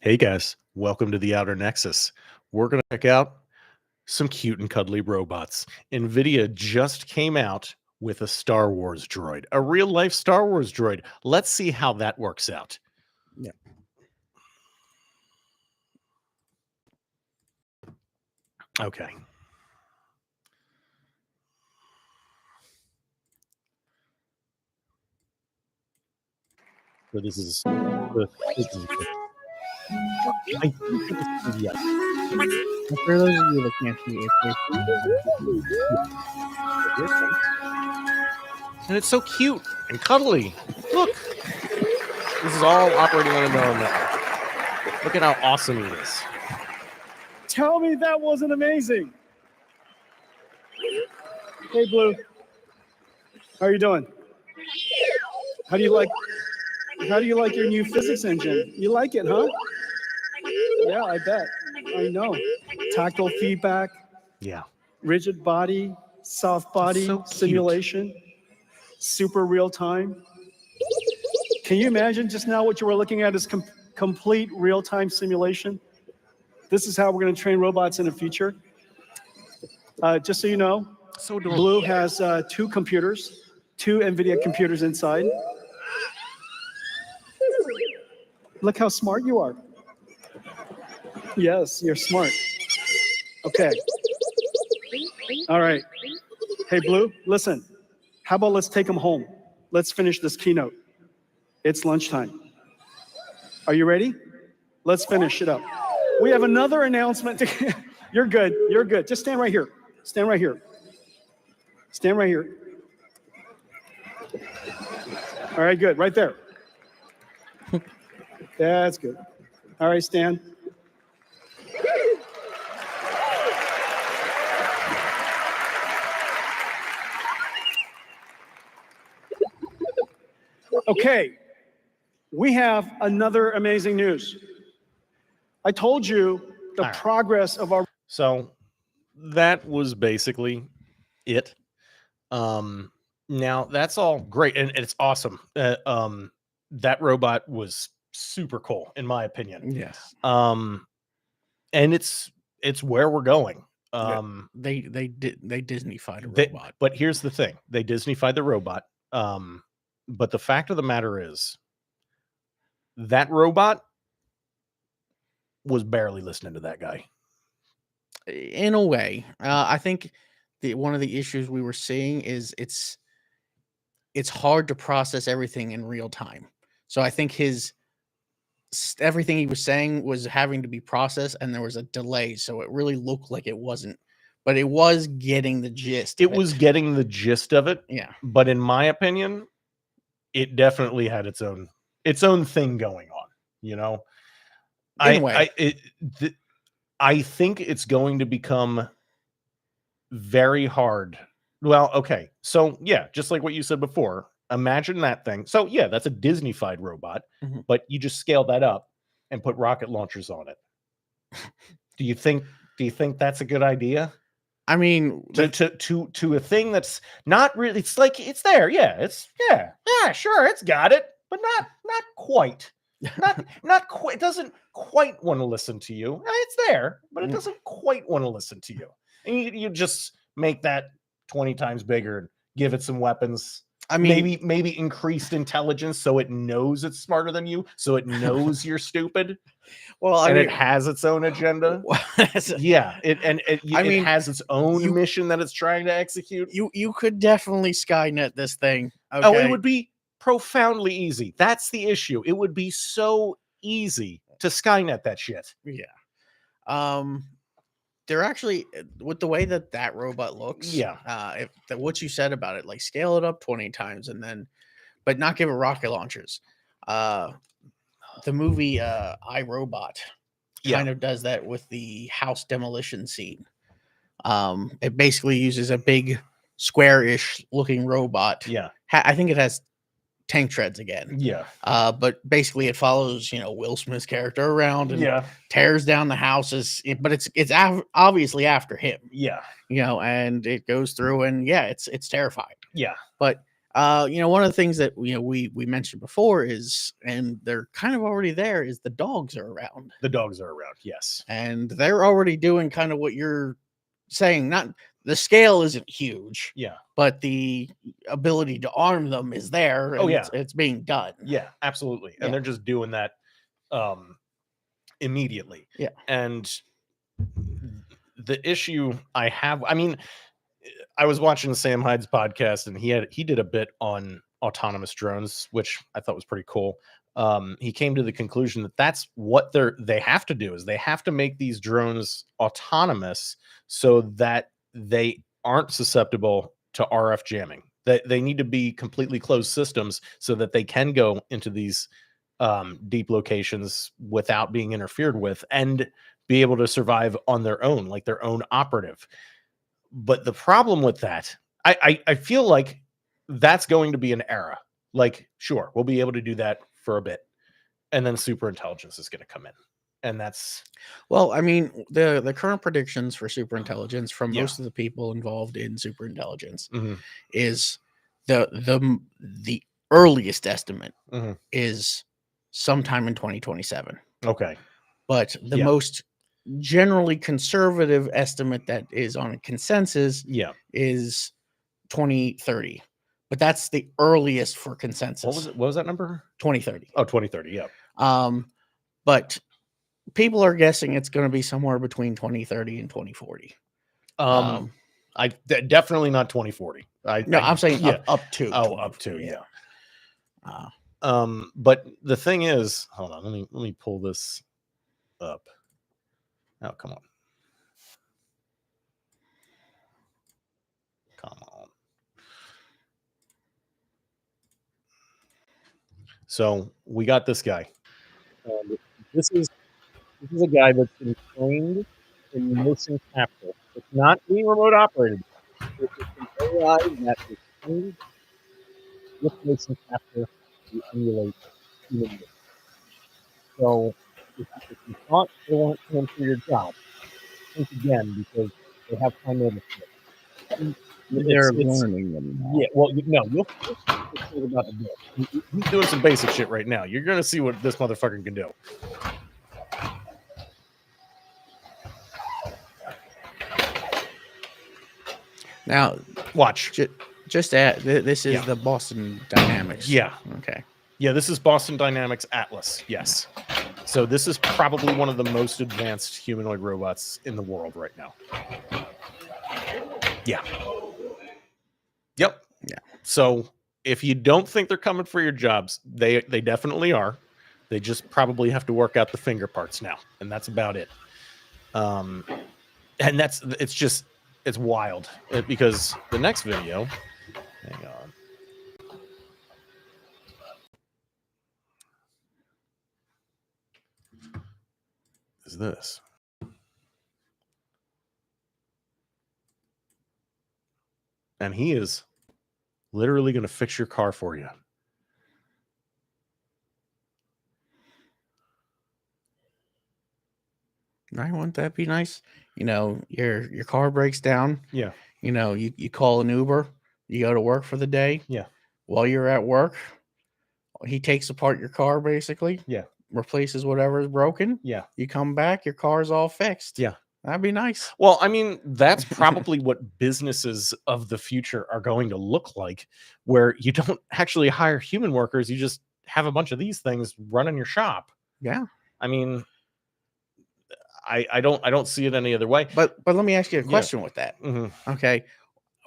Hey guys, welcome to the Outer Nexus. We're going to check out some cute and cuddly robots. Nvidia just came out with a Star Wars droid, a real life Star Wars droid. Let's see how that works out. Yeah. Okay. So this is I do think it's yeah. For those of you that can't see it, And it's so cute and cuddly. Look. This is all operating on a neural network. Look at how awesome he is. Tell me that wasn't amazing. Hey, Blue. How are you doing? How do you like your new physics engine? You like it, huh? Yeah, I bet. I know. Tactile feedback. Yeah. Rigid body, soft body, so simulation, super real time. Can you imagine just now what you were looking at is complete real-time simulation? This is how we're going to train robots in the future. Just so you know, So adorable. Blue has two computers, two Nvidia computers inside. Look how smart you are. Yes, you're smart. Okay. All right. Hey, Blue, listen. How about let's take them home? Let's finish this keynote. It's lunchtime. Are you ready? Let's finish it up. We have another announcement. You're good. You're good. Just stand right here. Stand right here. Stand right here. All right, good. Right there. That's good. All right, stand. Okay. We have another amazing news. I told you the progress of our... So that was basically it. Now that's all great and it's awesome. That robot was super cool in my opinion. yes, And it's where we're going. they Disney-fied a robot. But here's the thing: they Disney-fied the robot. But the fact of the matter is, that robot was barely listening to that guy. In a way, I think one of the issues we were seeing is it's hard to process everything in real time. So I think everything he was saying was having to be processed, and there was a delay, so it really looked like it wasn't. But it was getting the gist. It was getting the gist of it. Yeah. But in my opinion, it definitely had its own thing going on. You know, I think it's going to become very hard. Well, okay. So yeah, just like what you said before, imagine that thing. So yeah, that's a Disney-fied robot, but you just scale that up and put rocket launchers on it. Do you think that's a good idea? I mean, to a thing that's not really, it's like it's there. Yeah, sure, it's got it, but not quite. Not quite. It doesn't quite want to listen to you. It's there, but it doesn't quite want to listen to you. And you just make that 20 times bigger and give it some weapons. I mean, maybe increased intelligence, so it knows it's smarter than you, so it knows you're stupid. Well, it has its own agenda. Yeah, it has its own mission that it's trying to execute. You could definitely Skynet this thing. Okay? Oh, it would be profoundly easy. That's the issue. It would be so easy to Skynet that shit. Yeah. They're actually, with the way that robot looks. Yeah. What you said about it, like scale it up 20 times and then, but not give it rocket launchers. The movie iRobot kind of does that with the house demolition scene. It basically uses a big square-ish looking robot. Yeah. I think it has tank treads again. Yeah. But basically it follows, Will Smith's character around and tears down the houses, but it's obviously after him. Yeah. And it goes through and it's terrifying. Yeah. But One of the things that we mentioned before is, and they're kind of already there, is the dogs are around. The dogs are around, yes. And they're already doing kind of what you're saying. Not the scale isn't huge, Yeah. but the ability to arm them is there. And Oh, yeah. it's being done. Yeah, absolutely. And Yeah. they're just doing that immediately. Yeah. And the issue I have, I mean, I was watching Sam Hyde's podcast, and he did a bit on autonomous drones, which I thought was pretty cool. He came to the conclusion that that's what they have to do, is they have to make these drones autonomous so that they aren't susceptible to RF jamming. They need to be completely closed systems so that they can go into these deep locations without being interfered with and be able to survive on their own, like their own operative. But the problem with that, I feel like that's going to be an era. Like, sure, we'll be able to do that for a bit, and then super intelligence is going to come in, and that's Well, I mean, the current predictions for super intelligence from Yeah. most of the people involved in super intelligence Mhm. is the earliest estimate Mhm. is sometime in 2027. Okay. But the Yeah. most generally conservative estimate that is on a consensus Yeah. is 2030. But that's the earliest for consensus. What was that number? 2030. Oh, 2030. Yeah. But people are guessing it's going to be somewhere between 2030 and 2040. Definitely not 2040. I'm saying yeah. up to. Oh, up to, 2040, yeah. But the thing is, hold on, let me pull this up. Oh, come on. Come on. So we got this guy. This is a guy that's been trained in motion capture. It's not being remote operated. It's an AI that is trained with motion capture to emulate human movement. So if you thought they weren't coming for your job, think again, because they have time to understand. They're learning them now. Yeah, well, you'll see what about to do. He's doing some basic shit right now. You're gonna see what this motherfucker can do. Now, Watch. just add, this is Yeah. the Boston Dynamics. Yeah. Okay. Yeah, this is Boston Dynamics Atlas. Yes. So this is probably one of the most advanced humanoid robots in the world right now. Yeah. Yep. Yeah. So if you don't think they're coming for your jobs, they definitely are. They just probably have to work out the finger parts now, and that's about it. And it's wild because the next video, hang on. Is this. And he is literally going to fix your car for you. Right? Wouldn't that be nice? Your car breaks down. Yeah. You call an Uber, you go to work for the day. Yeah. While you're at work, he takes apart your car basically. Yeah. Replaces whatever is broken. Yeah. You come back, your car's all fixed. Yeah. That'd be nice. Well, I mean, that's probably what businesses of the future are going to look like, where you don't actually hire human workers. You just have a bunch of these things running your shop. Yeah. I mean, I don't see it any other way. But let me ask you a question with that. Mm-hmm. Okay.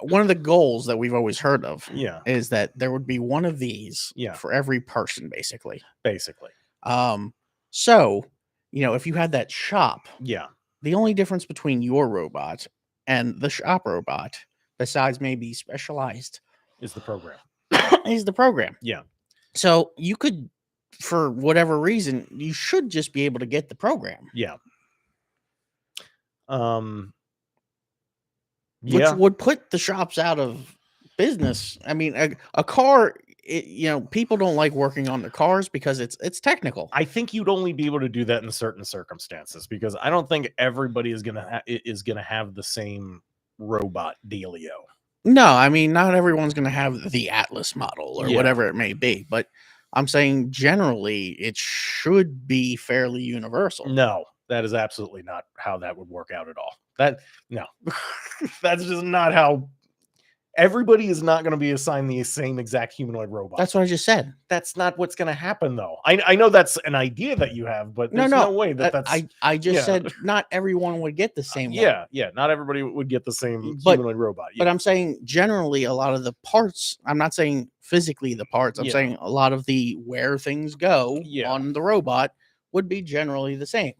One of the goals that we've always heard of is that there would be one of these for every person, basically. So, if you had that shop, the only difference between your robot and the shop robot, besides maybe specialized, is the program. is the program. Yeah. So you could, for whatever reason, you should just be able to get the program. Yeah. Which would put the shops out of business. I mean, a car, people don't like working on the cars because it's technical. I think you'd only be able to do that in certain circumstances, because I don't think everybody is gonna have the same robot dealio. No, I mean, not everyone's going to have the Atlas model or Yeah. whatever it may be, but I'm saying generally it should be fairly universal. No, that is absolutely not how that would work out at all. That no, that's just not how. Everybody is not going to be assigned the same exact humanoid robot. That's what I just said. That's not what's going to happen, though. I know that's an idea that you have, but there's no way that that's. I just yeah. said not everyone would get the same one. Yeah. Not everybody would get the same But- humanoid robot. But Yeah. I'm saying generally a lot of the parts, I'm not saying physically the parts, I'm Yeah. saying a lot of the where things go Yeah. on the robot would be generally the same.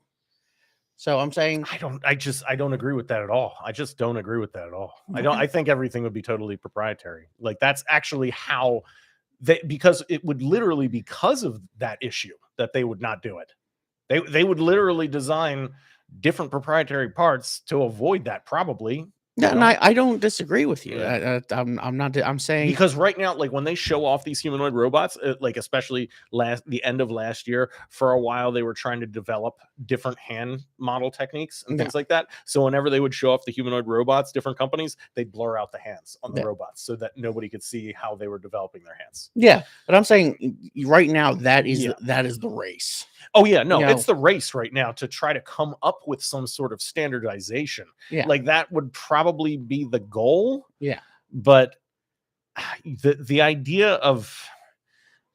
So I'm saying I don't agree with that at all. I just don't agree with that at all. I think everything would be totally proprietary. Like that's actually how because it would literally because of that issue that they would not do it. They would literally design different proprietary parts to avoid that probably. yeah, you and know? I don't disagree with you. Yeah. I'm not I'm saying Because right now, like when they show off these humanoid robots, like especially the end of last year, for a while they were trying to develop different hand model techniques and Yeah. things like that. So whenever they would show off the humanoid robots, different companies, they'd blur out the hands on the Yeah. robots so that nobody could see how they were developing their hands. yeah, but I'm saying right now that is Yeah. that is the race. Oh yeah, no, You it's the race right now to try to come up with some sort of standardization. Yeah. Like that would probably be the goal. Yeah. But the idea of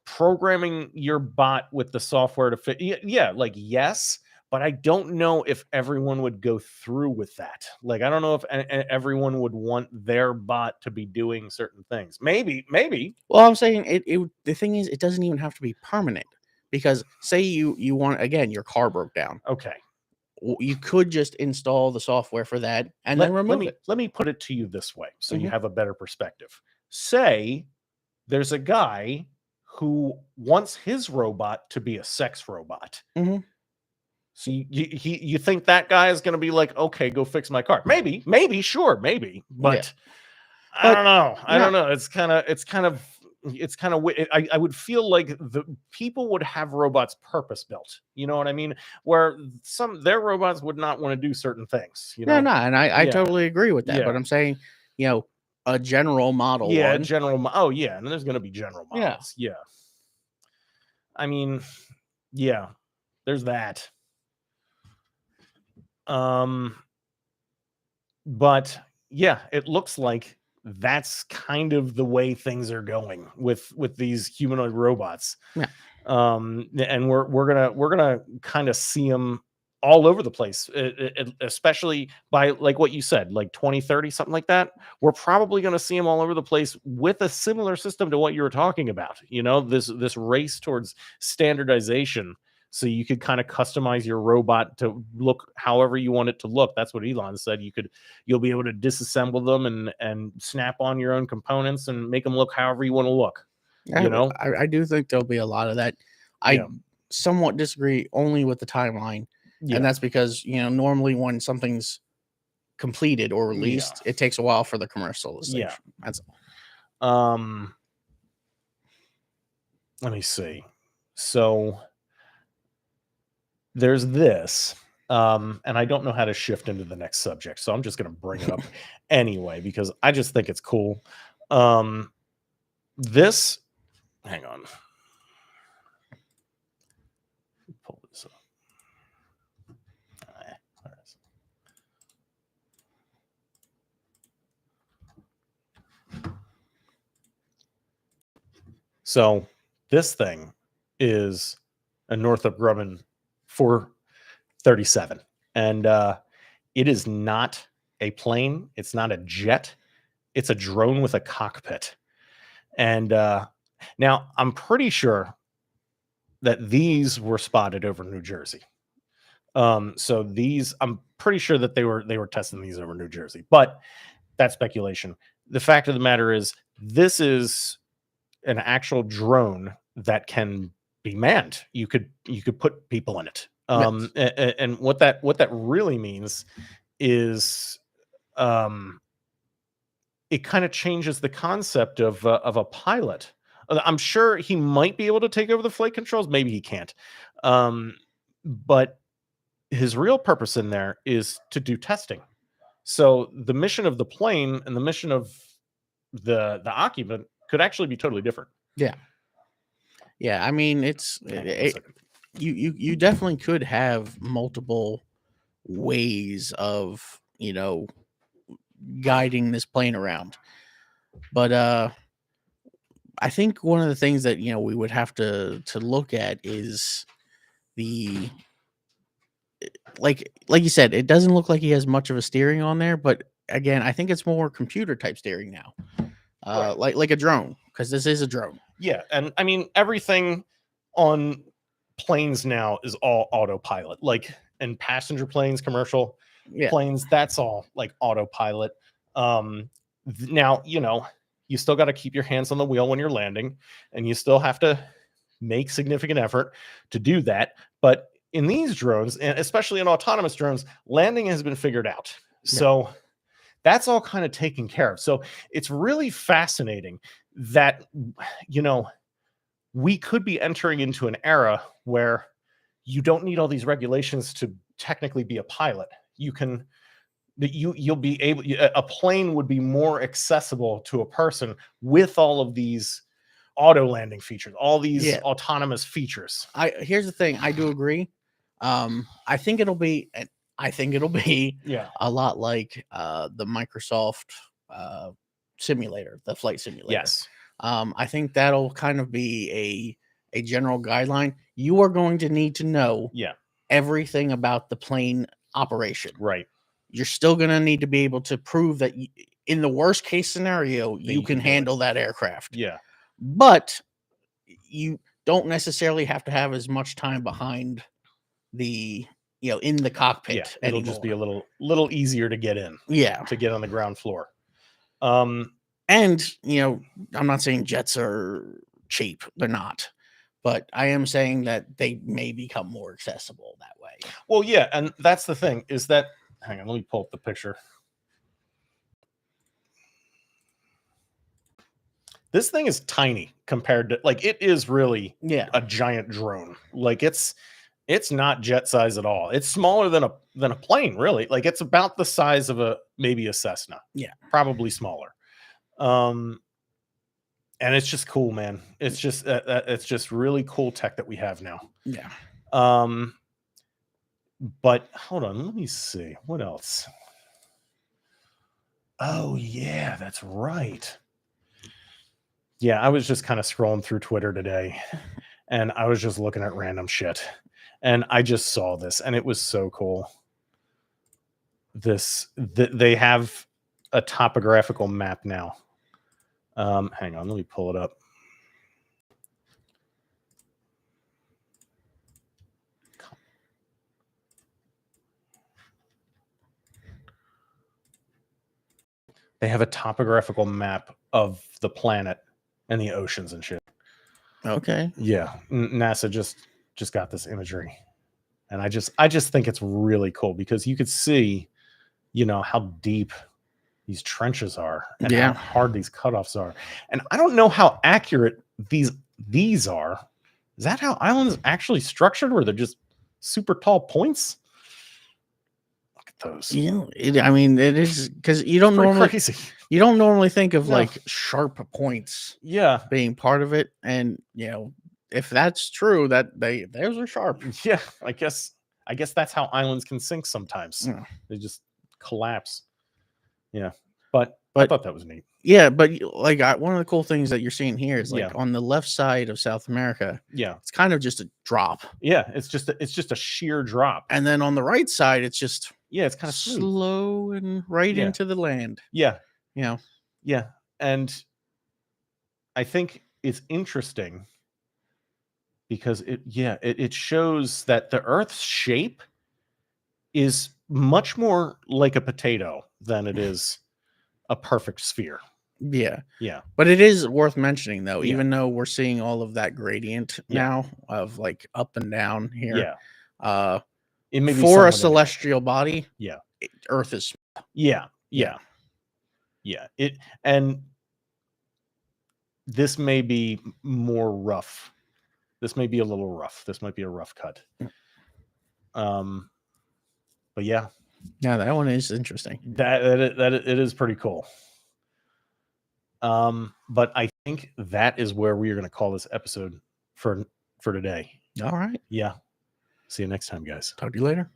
programming your bot with the software to fit, yeah, like yes, but I don't know if everyone would go through with that. Like I don't know if everyone would want their bot to be doing certain things. Maybe. Well, I'm saying the thing is it doesn't even have to be permanent because say you want again your car broke down. Okay. You could just install the software for that and then remove it. Let me put it to you this way so you Mhm. have a better perspective. Say there's a guy who wants his robot to be a sex robot. Mhm. So you think that guy is going to be like, okay, go fix my car? Maybe, sure, maybe, but I don't know. I don't know. It's kind of I would feel like the people would have robots purpose built. You know what I mean? Where their robots would not want to do certain things. You know? No, and I Yeah. totally agree with that. Yeah. But I'm saying, a general model Yeah, one. oh yeah, and there's going to be general models. Yeah. I mean, yeah, there's that. But yeah, it looks like that's kind of the way things are going with these humanoid robots. Yeah. And we're gonna kind of see them all over the place, especially by like what you said, like 2030, something like that. We're probably going to see them all over the place with a similar system to what you were talking about. You know, this race towards standardization. So you could kind of customize your robot to look however you want it to look. That's what Elon said. You'll be able to disassemble them and snap on your own components and make them look however you want to look. I do think there'll be a lot of that. I somewhat disagree only with the timeline. Yeah. And that's because, normally when something's completed or released, it takes a while for the commercialization. Yeah. That's all. Let me see. So there's this, and I don't know how to shift into the next subject, so I'm just going to bring it up anyway because I just think it's cool. This, hang on, pull this up. So this thing is a Northrop Grumman 437, and it is not a plane. It's not a jet. It's a drone with a cockpit. And now I'm pretty sure that these were spotted over New Jersey. So these, I'm pretty sure that they were testing these over New Jersey, but that's speculation. The fact of the matter is, this is an actual drone that can be manned. You could put people in it. And what that really means is, it kind of changes the concept of a pilot. I'm sure he might be able to take over the flight controls. Maybe he can't. But his real purpose in there is to do testing. So the mission of the plane and the mission of the occupant could actually be totally different. Yeah. I mean, it's Hang on one second. you definitely could have multiple ways of guiding this plane around, but I think one of the things that we would have to look at is the like you said, it doesn't look like he has much of a steering on there, but again, I think it's more computer type steering now, Right. like a drone, because this is a drone. Yeah, and I mean everything on planes now is all autopilot. Like in passenger planes, commercial Yeah, planes, that's all like autopilot. Now, you still got to keep your hands on the wheel when you're landing, and you still have to make significant effort to do that. But in these drones, and especially in autonomous drones, landing has been figured out. Yeah. So that's all kind of taken care of. So it's really fascinating that, we could be entering into an era where you don't need all these regulations to technically be a pilot. You'll be able, a plane would be more accessible to a person with all of these auto landing features, all these autonomous features. Here's the thing, I do agree. I think it'll be a lot like the Microsoft simulator, the flight simulator. Yes. I think that'll kind of be a general guideline. You are going to need to know everything about the plane operation. Right. You're still going to need to be able to prove that in the worst case scenario, you can handle that aircraft. Yeah. But you don't necessarily have to have as much time behind the in the cockpit. Yeah, it'll anymore. just be a little easier to get in. Yeah. To get on the ground floor. And, I'm not saying jets are cheap. They're not. But I am saying that they may become more accessible that way. Well, yeah. And that's the thing is that, hang on, let me pull up the picture. This thing is tiny compared to, like, it is really a giant drone. Like it's not jet size at all. It's smaller than a plane, really. Like it's about the size of maybe a Cessna. Yeah. Probably smaller. And it's just cool, man. It's just really cool tech that we have now. Yeah. But hold on, let me see. What else? Oh yeah, that's right. Yeah, I was just kind of scrolling through Twitter today and I was just looking at random shit. And I just saw this and it was so cool. They have a topographical map now. Hang on, let me pull it up. They have a topographical map of the planet and the oceans and shit. Okay. Yeah, NASA just got this imagery, and I just think it's really cool because you could see, how deep these trenches are and how hard these cutoffs are. And I don't know how accurate these are. Is that how islands actually structured, where they're just super tall points? Look at those. I mean, it is because you don't normally think of like sharp points being part of it. And if that's true, those are sharp. Yeah, I guess that's how islands can sink sometimes. They just collapse. Yeah, but I thought that was neat. Yeah, but like one of the cool things that you're seeing here is like on the left side of South America. Yeah, it's kind of just a drop. Yeah, it's just a sheer drop. And then on the right side, it's just it's kind of slow and right into the land. Yeah, yeah, and I think it's interesting because it shows that the Earth's shape is much more like a potato than it is a perfect sphere. Yeah. Yeah. But it is worth mentioning though, even though we're seeing all of that gradient now of like up and down here. Yeah. It may be for a celestial body. Yeah. Earth is. Yeah. And this may be more rough. This may be a little rough. This might be a rough cut. But yeah, that one is interesting. That it is pretty cool. But I think that is where we are going to call this episode for today. All right. Yeah. See you next time, guys. Talk to you later.